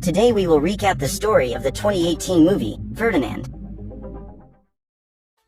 Today we will recap the story of the 2018 movie, Ferdinand.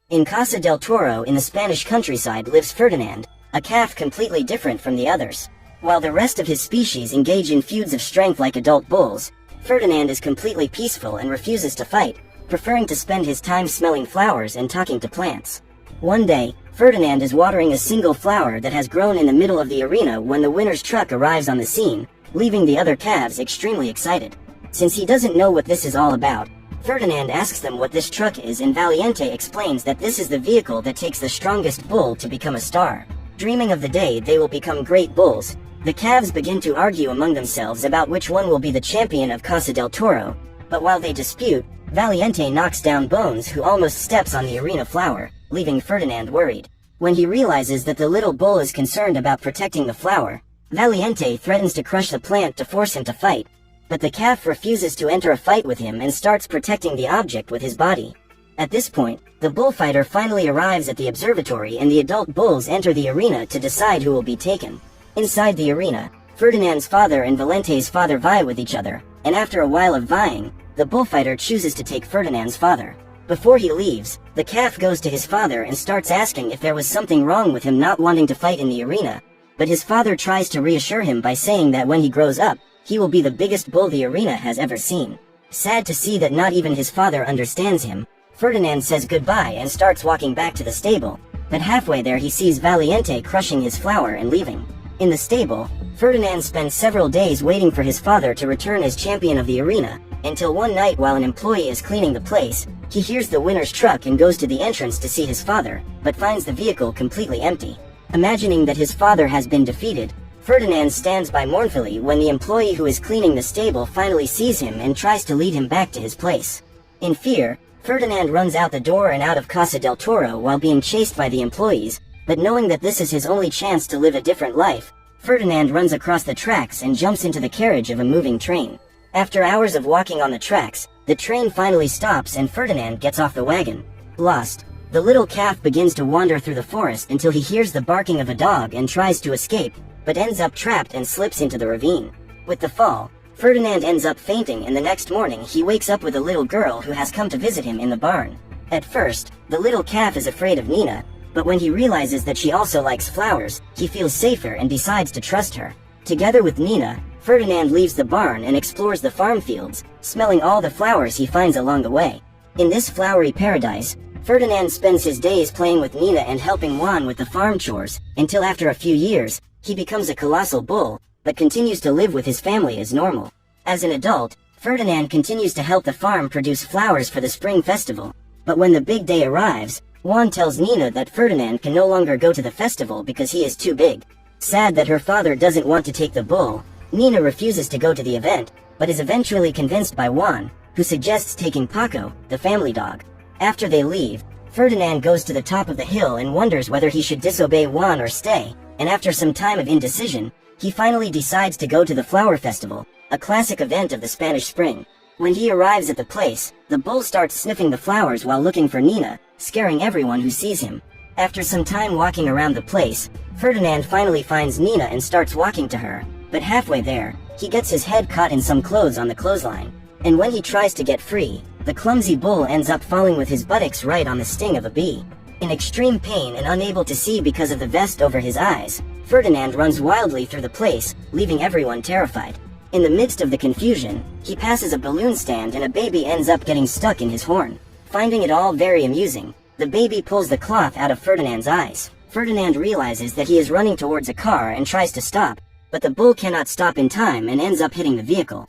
In Casa del Toro in the Spanish countryside lives Ferdinand, a calf completely different from the others. While the rest of his species engage in feuds of strength like adult bulls, Ferdinand is completely peaceful and refuses to fight, preferring to spend his time smelling flowers and talking to plants. One day, Ferdinand is watering a single flower that has grown in the middle of the arena when the winner's truck arrives on the scene, leaving the other calves extremely excited. Since he doesn't know what this is all about, Ferdinand asks them what this truck is, and Valiente explains that this is the vehicle that takes the strongest bull to become a star. Dreaming of the day they will become great bulls, the calves begin to argue among themselves about which one will be the champion of Casa del Toro, but while they dispute, Valiente knocks down Bones, who almost steps on the arena flower, leaving Ferdinand worried. When he realizes that the little bull is concerned about protecting the flower, Valiente threatens to crush the plant to force him to fight, but the calf refuses to enter a fight with him and starts protecting the object with his body. At this point, the bullfighter finally arrives at the observatory and the adult bulls enter the arena to decide who will be taken. Inside the arena, Ferdinand's father and Valente's father vie with each other, and after a while of vying, the bullfighter chooses to take Ferdinand's father. Before he leaves, the calf goes to his father and starts asking if there was something wrong with him not wanting to fight in the arena, but his father tries to reassure him by saying that when he grows up, he will be the biggest bull the arena has ever seen. Sad to see that not even his father understands him, Ferdinand says goodbye and starts walking back to the stable, but halfway there he sees Valiente crushing his flower and leaving. In the stable, Ferdinand spends several days waiting for his father to return as champion of the arena, until one night while an employee is cleaning the place, he hears the winner's truck and goes to the entrance to see his father, but finds the vehicle completely empty. Imagining that his father has been defeated, Ferdinand stands by mournfully when the employee who is cleaning the stable finally sees him and tries to lead him back to his place. In fear, Ferdinand runs out the door and out of Casa del Toro while being chased by the employees, but knowing that this is his only chance to live a different life, Ferdinand runs across the tracks and jumps into the carriage of a moving train. After hours of walking on the tracks, the train finally stops and Ferdinand gets off the wagon. Lost, the little calf begins to wander through the forest until he hears the barking of a dog and tries to escape, but ends up trapped and slips into the ravine. With the fall, Ferdinand ends up fainting, and the next morning he wakes up with a little girl who has come to visit him in the barn. At first, the little calf is afraid of Nina, but when he realizes that she also likes flowers, he feels safer and decides to trust her. Together with Nina, Ferdinand leaves the barn and explores the farm fields, smelling all the flowers he finds along the way. In this flowery paradise, Ferdinand spends his days playing with Nina and helping Juan with the farm chores, until after a few years, he becomes a colossal bull, but continues to live with his family as normal. As an adult, Ferdinand continues to help the farm produce flowers for the spring festival, but when the big day arrives, Juan tells Nina that Ferdinand can no longer go to the festival because he is too big. Sad that her father doesn't want to take the bull, Nina refuses to go to the event, but is eventually convinced by Juan, who suggests taking Paco, the family dog. After they leave, Ferdinand goes to the top of the hill and wonders whether he should disobey Juan or stay, and after some time of indecision, he finally decides to go to the flower festival, a classic event of the Spanish spring. When he arrives at the place, the bull starts sniffing the flowers while looking for Nina, scaring everyone who sees him. After some time walking around the place, Ferdinand finally finds Nina and starts walking to her, but halfway there, he gets his head caught in some clothes on the clothesline, and when he tries to get free, the clumsy bull ends up falling with his buttocks right on the sting of a bee. In extreme pain and unable to see because of the vest over his eyes, Ferdinand runs wildly through the place, leaving everyone terrified. In the midst of the confusion, he passes a balloon stand and a baby ends up getting stuck in his horn. Finding it all very amusing, the baby pulls the cloth out of Ferdinand's eyes. Ferdinand realizes that he is running towards a car and tries to stop, but the bull cannot stop in time and ends up hitting the vehicle,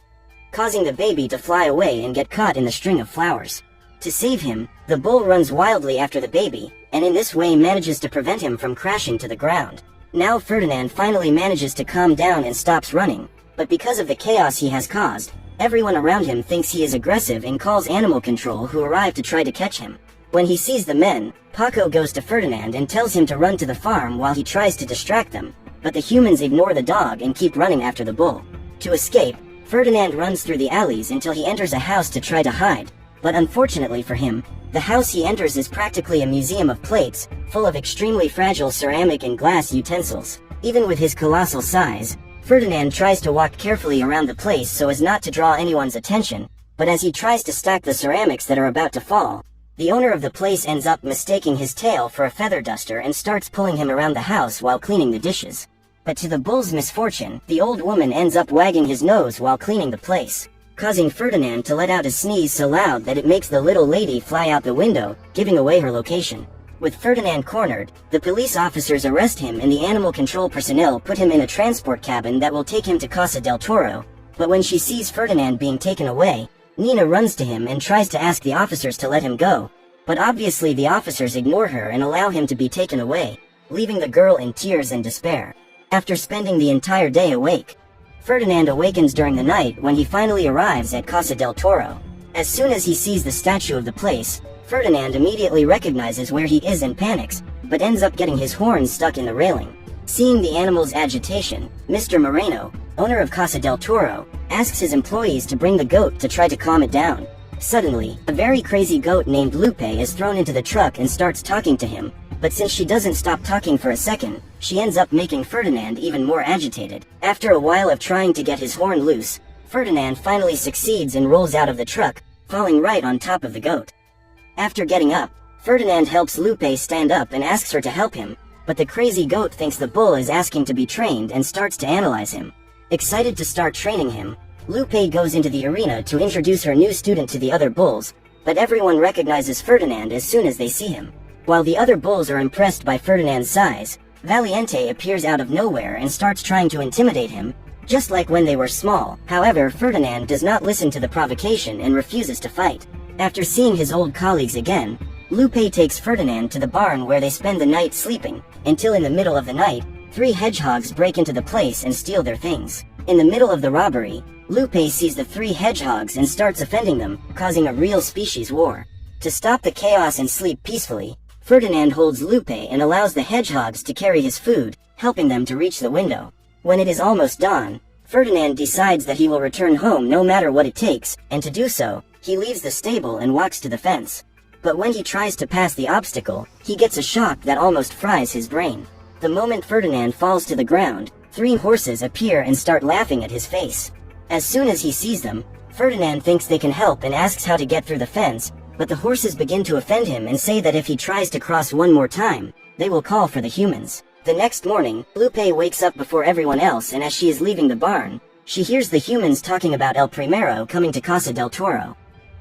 causing the baby to fly away and get caught in the string of flowers. To save him, the bull runs wildly after the baby, and in this way manages to prevent him from crashing to the ground. Now Ferdinand finally manages to calm down and stops running, but because of the chaos he has caused, everyone around him thinks he is aggressive and calls animal control, who arrive to try to catch him. When he sees the men, Paco goes to Ferdinand and tells him to run to the farm while he tries to distract them, but the humans ignore the dog and keep running after the bull. To escape, Ferdinand runs through the alleys until he enters a house to try to hide, but unfortunately for him, the house he enters is practically a museum of plates, full of extremely fragile ceramic and glass utensils. Even with his colossal size, Ferdinand tries to walk carefully around the place so as not to draw anyone's attention, but as he tries to stack the ceramics that are about to fall, the owner of the place ends up mistaking his tail for a feather duster and starts pulling him around the house while cleaning the dishes. But to the bull's misfortune, the old woman ends up wagging his nose while cleaning the place, causing Ferdinand to let out a sneeze so loud that it makes the little lady fly out the window, giving away her location. With Ferdinand cornered, the police officers arrest him and the animal control personnel put him in a transport cabin that will take him to Casa del Toro, but when she sees Ferdinand being taken away, Nina runs to him and tries to ask the officers to let him go, but obviously the officers ignore her and allow him to be taken away, leaving the girl in tears and despair. After spending the entire day awake, Ferdinand awakens during the night when he finally arrives at Casa del Toro. As soon as he sees the statue of the place, Ferdinand immediately recognizes where he is and panics, but ends up getting his horns stuck in the railing. Seeing the animal's agitation, Mr. Moreno, owner of Casa del Toro, asks his employees to bring the goat to try to calm it down. Suddenly, a very crazy goat named Lupe is thrown into the truck and starts talking to him, but since she doesn't stop talking for a second, she ends up making Ferdinand even more agitated. After a while of trying to get his horn loose, Ferdinand finally succeeds and rolls out of the truck, falling right on top of the goat. After getting up, Ferdinand helps Lupe stand up and asks her to help him, but the crazy goat thinks the bull is asking to be trained and starts to analyze him. Excited to start training him, Lupe goes into the arena to introduce her new student to the other bulls, but everyone recognizes Ferdinand as soon as they see him. While the other bulls are impressed by Ferdinand's size, Valiente appears out of nowhere and starts trying to intimidate him, just like when they were small. However, Ferdinand does not listen to the provocation and refuses to fight. After seeing his old colleagues again, Lupe takes Ferdinand to the barn where they spend the night sleeping, until in the middle of the night, 3 hedgehogs break into the place and steal their things. In the middle of the robbery, Lupe sees the 3 hedgehogs and starts offending them, causing a real species war. To stop the chaos and sleep peacefully, Ferdinand holds Lupe and allows the hedgehogs to carry his food, helping them to reach the window. When it is almost dawn, Ferdinand decides that he will return home no matter what it takes, and to do so, he leaves the stable and walks to the fence. But when he tries to pass the obstacle, he gets a shock that almost fries his brain. The moment Ferdinand falls to the ground, 3 horses appear and start laughing at his face. As soon as he sees them, Ferdinand thinks they can help and asks how to get through the fence, but the horses begin to offend him and say that if he tries to cross one more time, they will call for the humans. The next morning, Lupe wakes up before everyone else, and as she is leaving the barn, she hears the humans talking about El Primero coming to Casa del Toro.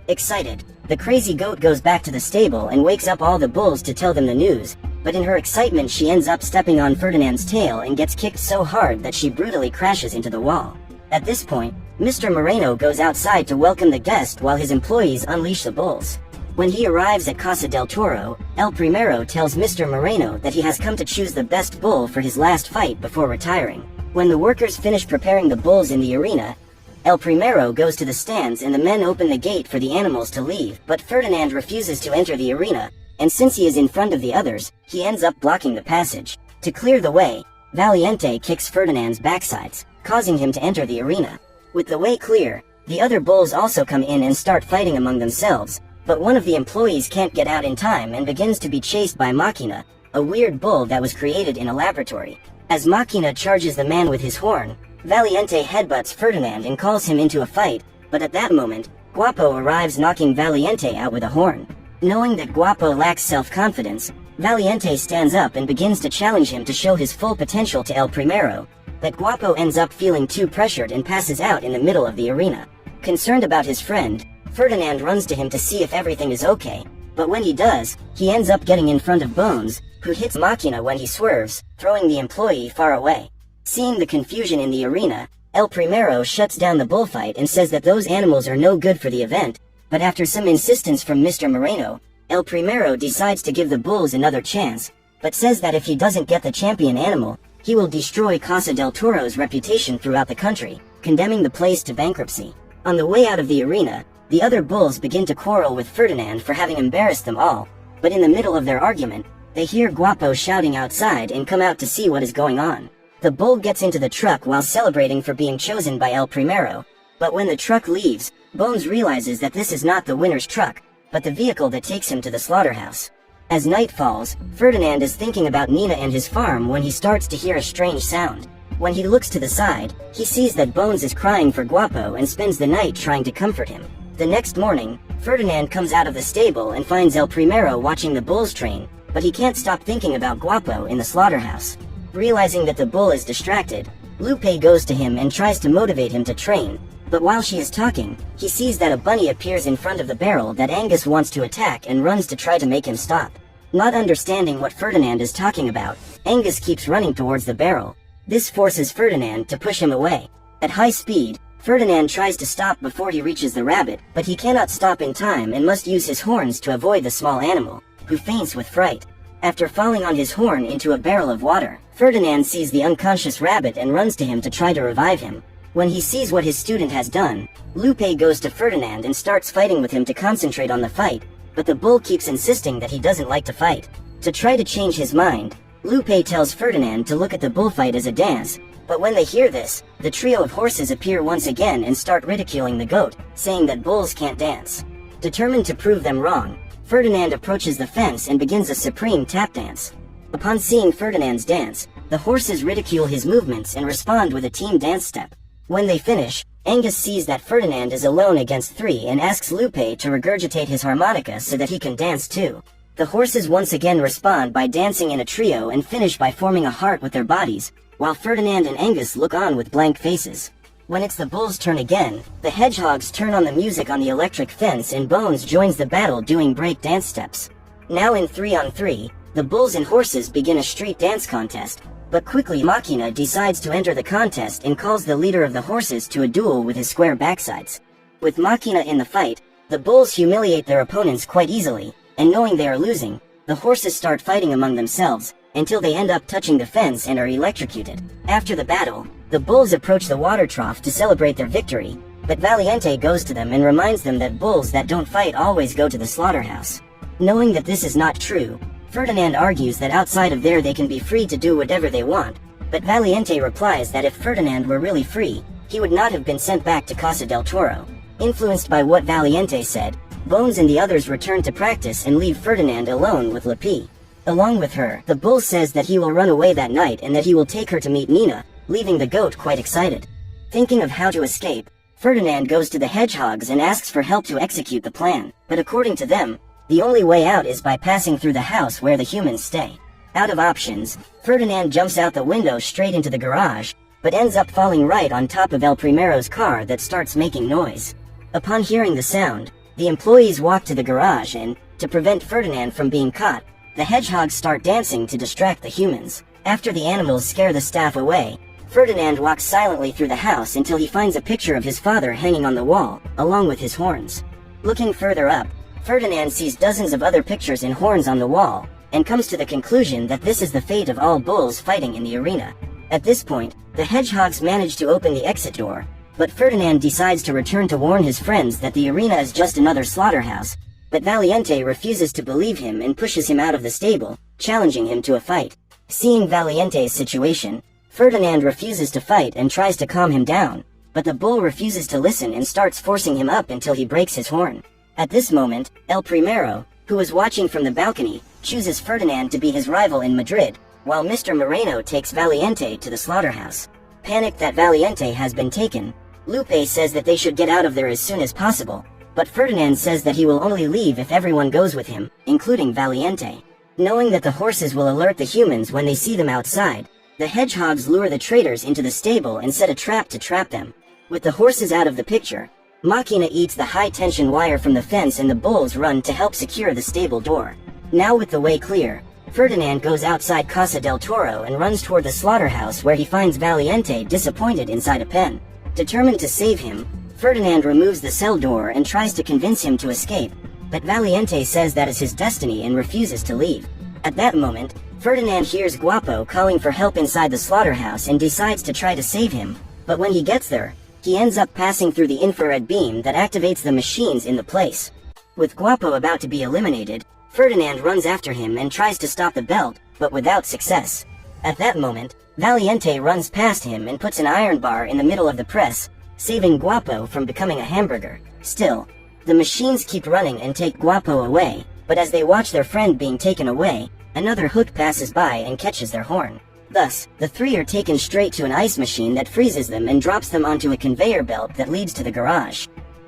Excited, the crazy goat goes back to the stable and wakes up all the bulls to tell them the news, but in her excitement she ends up stepping on Ferdinand's tail and gets kicked so hard that she brutally crashes into the wall. At this point, Mr. Moreno goes outside to welcome the guest while his employees unleash the bulls. When he arrives at Casa del Toro, El Primero tells Mr. Moreno that he has come to choose the best bull for his last fight before retiring. When the workers finish preparing the bulls in the arena, El Primero goes to the stands and the men open the gate for the animals to leave, but Ferdinand refuses to enter the arena, and since he is in front of the others, he ends up blocking the passage. To clear the way, Valiente kicks Ferdinand's backsides, causing him to enter the arena. With the way clear, the other bulls also come in and start fighting among themselves, but one of the employees can't get out in time and begins to be chased by Machina, a weird bull that was created in a laboratory. As Machina charges the man with his horn, Valiente headbutts Ferdinand and calls him into a fight, but at that moment, Guapo arrives knocking Valiente out with a horn. Knowing that Guapo lacks self-confidence, Valiente stands up and begins to challenge him to show his full potential to El Primero, but Guapo ends up feeling too pressured and passes out in the middle of the arena. Concerned about his friend, Ferdinand runs to him to see if everything is okay, but when he does, he ends up getting in front of Bones, who hits Machina when he swerves, throwing the employee far away. Seeing the confusion in the arena, El Primero shuts down the bullfight and says that those animals are no good for the event, but after some insistence from Mr. Moreno, El Primero decides to give the bulls another chance, but says that if he doesn't get the champion animal, he will destroy Casa del Toro's reputation throughout the country, condemning the place to bankruptcy. On the way out of the arena, the other bulls begin to quarrel with Ferdinand for having embarrassed them all, but in the middle of their argument, they hear Guapo shouting outside and come out to see what is going on. The bull gets into the truck while celebrating for being chosen by El Primero, but when the truck leaves, Bones realizes that this is not the winner's truck, but the vehicle that takes him to the slaughterhouse. As night falls, Ferdinand is thinking about Nina and his farm when he starts to hear a strange sound. When he looks to the side, he sees that Bones is crying for Guapo and spends the night trying to comfort him. The next morning, Ferdinand comes out of the stable and finds El Primero watching the bulls train, but he can't stop thinking about Guapo in the slaughterhouse. Realizing that the bull is distracted, Lupe goes to him and tries to motivate him to train, but while she is talking, he sees that a bunny appears in front of the barrel that Angus wants to attack and runs to try to make him stop. Not understanding what Ferdinand is talking about, Angus keeps running towards the barrel. This forces Ferdinand to push him away. At high speed, Ferdinand tries to stop before he reaches the rabbit, but he cannot stop in time and must use his horns to avoid the small animal, who faints with fright. After falling on his horn into a barrel of water, Ferdinand sees the unconscious rabbit and runs to him to try to revive him. When he sees what his student has done, Lupe goes to Ferdinand and starts fighting with him to concentrate on the fight, but the bull keeps insisting that he doesn't like to fight. To try to change his mind, Lupe tells Ferdinand to look at the bullfight as a dance, but when they hear this, the trio of horses appear once again and start ridiculing the goat, saying that bulls can't dance. Determined to prove them wrong, Ferdinand approaches the fence and begins a supreme tap dance. Upon seeing Ferdinand's dance, the horses ridicule his movements and respond with a team dance step. When they finish, Angus sees that Ferdinand is alone against 3 and asks Lupe to regurgitate his harmonica so that he can dance too. The horses once again respond by dancing in a trio and finish by forming a heart with their bodies, while Ferdinand and Angus look on with blank faces. When it's the bulls' turn again, the hedgehogs turn on the music on the electric fence and Bones joins the battle doing break dance steps. Now in 3-on-3, the bulls and horses begin a street dance contest, but quickly Machina decides to enter the contest and calls the leader of the horses to a duel with his square backsides. With Machina in the fight, the bulls humiliate their opponents quite easily, and knowing they are losing, the horses start fighting among themselves, until they end up touching the fence and are electrocuted. After the battle, the bulls approach the water trough to celebrate their victory, but Valiente goes to them and reminds them that bulls that don't fight always go to the slaughterhouse. Knowing that this is not true, Ferdinand argues that outside of there they can be free to do whatever they want, but Valiente replies that if Ferdinand were really free, he would not have been sent back to Casa del Toro. Influenced by what Valiente said, Bones and the others return to practice and leave Ferdinand alone with Lepi. Along with her, the bull says that he will run away that night and that he will take her to meet Nina, leaving the goat quite excited. Thinking of how to escape, Ferdinand goes to the hedgehogs and asks for help to execute the plan, but according to them, the only way out is by passing through the house where the humans stay. Out of options, Ferdinand jumps out the window straight into the garage, but ends up falling right on top of El Primero's car that starts making noise. Upon hearing the sound, the employees walk to the garage and, to prevent Ferdinand from being caught, the hedgehogs start dancing to distract the humans. After the animals scare the staff away, Ferdinand walks silently through the house until he finds a picture of his father hanging on the wall, along with his horns. Looking further up, Ferdinand sees dozens of other pictures and horns on the wall, and comes to the conclusion that this is the fate of all bulls fighting in the arena. At this point, the hedgehogs manage to open the exit door, but Ferdinand decides to return to warn his friends that the arena is just another slaughterhouse, but Valiente refuses to believe him and pushes him out of the stable, challenging him to a fight. Seeing Valiente's situation, Ferdinand refuses to fight and tries to calm him down, but the bull refuses to listen and starts forcing him up until he breaks his horn. At this moment, El Primero, who is watching from the balcony, chooses Ferdinand to be his rival in Madrid, while Mr. Moreno takes Valiente to the slaughterhouse. Panicked that Valiente has been taken, Lupe says that they should get out of there as soon as possible, but Ferdinand says that he will only leave if everyone goes with him, including Valiente. Knowing that the horses will alert the humans when they see them outside, the hedgehogs lure the traitors into the stable and set a trap to trap them. With the horses out of the picture, Machina eats the high-tension wire from the fence and the bulls run to help secure the stable door. Now with the way clear, Ferdinand goes outside Casa del Toro and runs toward the slaughterhouse where he finds Valiente disappointed inside a pen. Determined to save him, Ferdinand removes the cell door and tries to convince him to escape, but Valiente says that is his destiny and refuses to leave. At that moment, Ferdinand hears Guapo calling for help inside the slaughterhouse and decides to try to save him, but when he gets there, he ends up passing through the infrared beam that activates the machines in the place. With Guapo about to be eliminated, Ferdinand runs after him and tries to stop the belt, but without success. At that moment, Valiente runs past him and puts an iron bar in the middle of the press, saving Guapo from becoming a hamburger. Still, the machines keep running and take Guapo away, but as they watch their friend being taken away, another hook passes by and catches their horn. Thus, the three are taken straight to an ice machine that freezes them and drops them onto a conveyor belt that leads to the garage.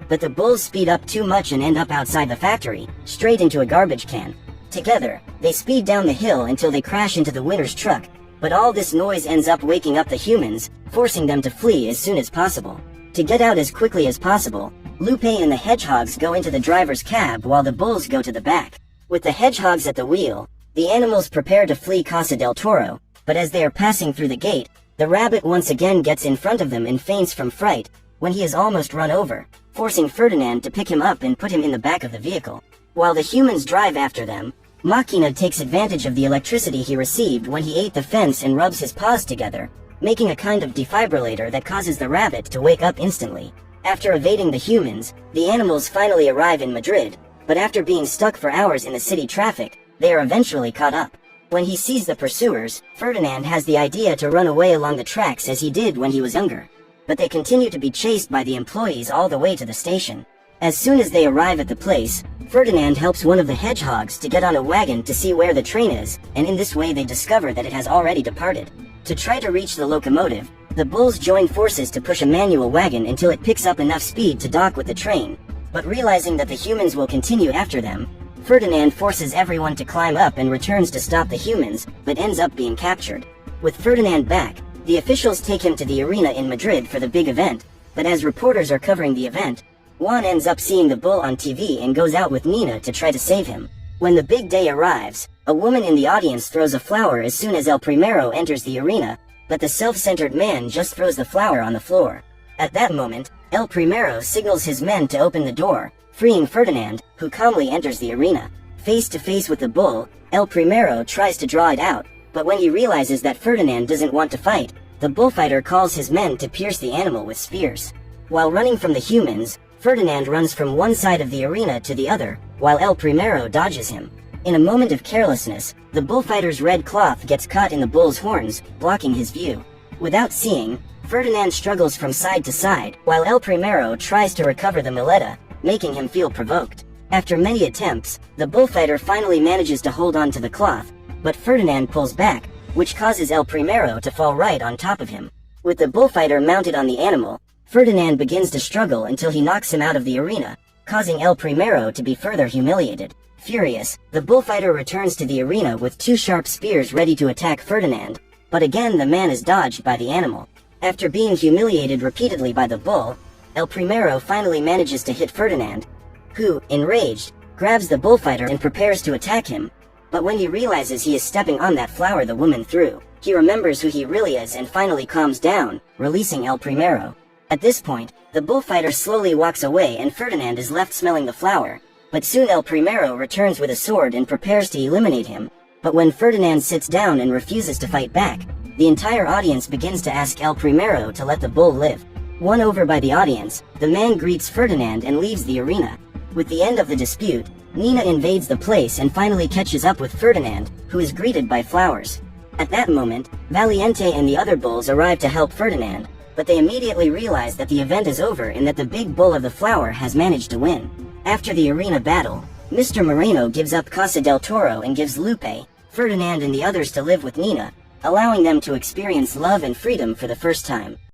But the bulls speed up too much and end up outside the factory, straight into a garbage can. Together, they speed down the hill until they crash into the winner's truck, but all this noise ends up waking up the humans, forcing them to flee as soon as possible. To get out as quickly as possible, Lupe and the hedgehogs go into the driver's cab while the bulls go to the back. With the hedgehogs at the wheel, the animals prepare to flee Casa del Toro, but as they are passing through the gate, the rabbit once again gets in front of them and faints from fright, when he is almost run over, forcing Ferdinand to pick him up and put him in the back of the vehicle. While the humans drive after them, Machina takes advantage of the electricity he received when he ate the fence and rubs his paws together, making a kind of defibrillator that causes the rabbit to wake up instantly. After evading the humans, the animals finally arrive in Madrid, but after being stuck for hours in the city traffic, they are eventually caught up. When he sees the pursuers, Ferdinand has the idea to run away along the tracks as he did when he was younger. But they continue to be chased by the employees all the way to the station. As soon as they arrive at the place, Ferdinand helps one of the hedgehogs to get on a wagon to see where the train is, and in this way they discover that it has already departed. To try to reach the locomotive, the bulls join forces to push a manual wagon until it picks up enough speed to dock with the train. But realizing that the humans will continue after them, Ferdinand forces everyone to climb up and returns to stop the humans, but ends up being captured. With Ferdinand back, the officials take him to the arena in Madrid for the big event, but as reporters are covering the event, Juan ends up seeing the bull on TV and goes out with Nina to try to save him. When the big day arrives, a woman in the audience throws a flower as soon as El Primero enters the arena, but the self-centered man just throws the flower on the floor. At that moment, El Primero signals his men to open the door, freeing Ferdinand, who calmly enters the arena. Face to face with the bull, El Primero tries to draw it out, but when he realizes that Ferdinand doesn't want to fight, the bullfighter calls his men to pierce the animal with spears. While running from the humans, Ferdinand runs from one side of the arena to the other, while El Primero dodges him. In a moment of carelessness, the bullfighter's red cloth gets caught in the bull's horns, blocking his view. Without seeing, Ferdinand struggles from side to side, while El Primero tries to recover the muleta, making him feel provoked. After many attempts, the bullfighter finally manages to hold on to the cloth, but Ferdinand pulls back, which causes El Primero to fall right on top of him. With the bullfighter mounted on the animal, Ferdinand begins to struggle until he knocks him out of the arena, causing El Primero to be further humiliated. Furious, the bullfighter returns to the arena with two sharp spears ready to attack Ferdinand, but again the man is dodged by the animal. After being humiliated repeatedly by the bull, El Primero finally manages to hit Ferdinand, who, enraged, grabs the bullfighter and prepares to attack him. But when he realizes he is stepping on that flower the woman threw, he remembers who he really is and finally calms down, releasing El Primero. At this point, the bullfighter slowly walks away and Ferdinand is left smelling the flower, but soon El Primero returns with a sword and prepares to eliminate him. But when Ferdinand sits down and refuses to fight back, the entire audience begins to ask El Primero to let the bull live. Won over by the audience, the man greets Ferdinand and leaves the arena. With the end of the dispute, Nina invades the place and finally catches up with Ferdinand, who is greeted by flowers. At that moment, Valiente and the other bulls arrive to help Ferdinand, but they immediately realize that the event is over and that the big bull of the flower has managed to win. After the arena battle, Mr. Moreno gives up Casa del Toro and gives Lupe, Ferdinand and the others to live with Nina, allowing them to experience love and freedom for the first time.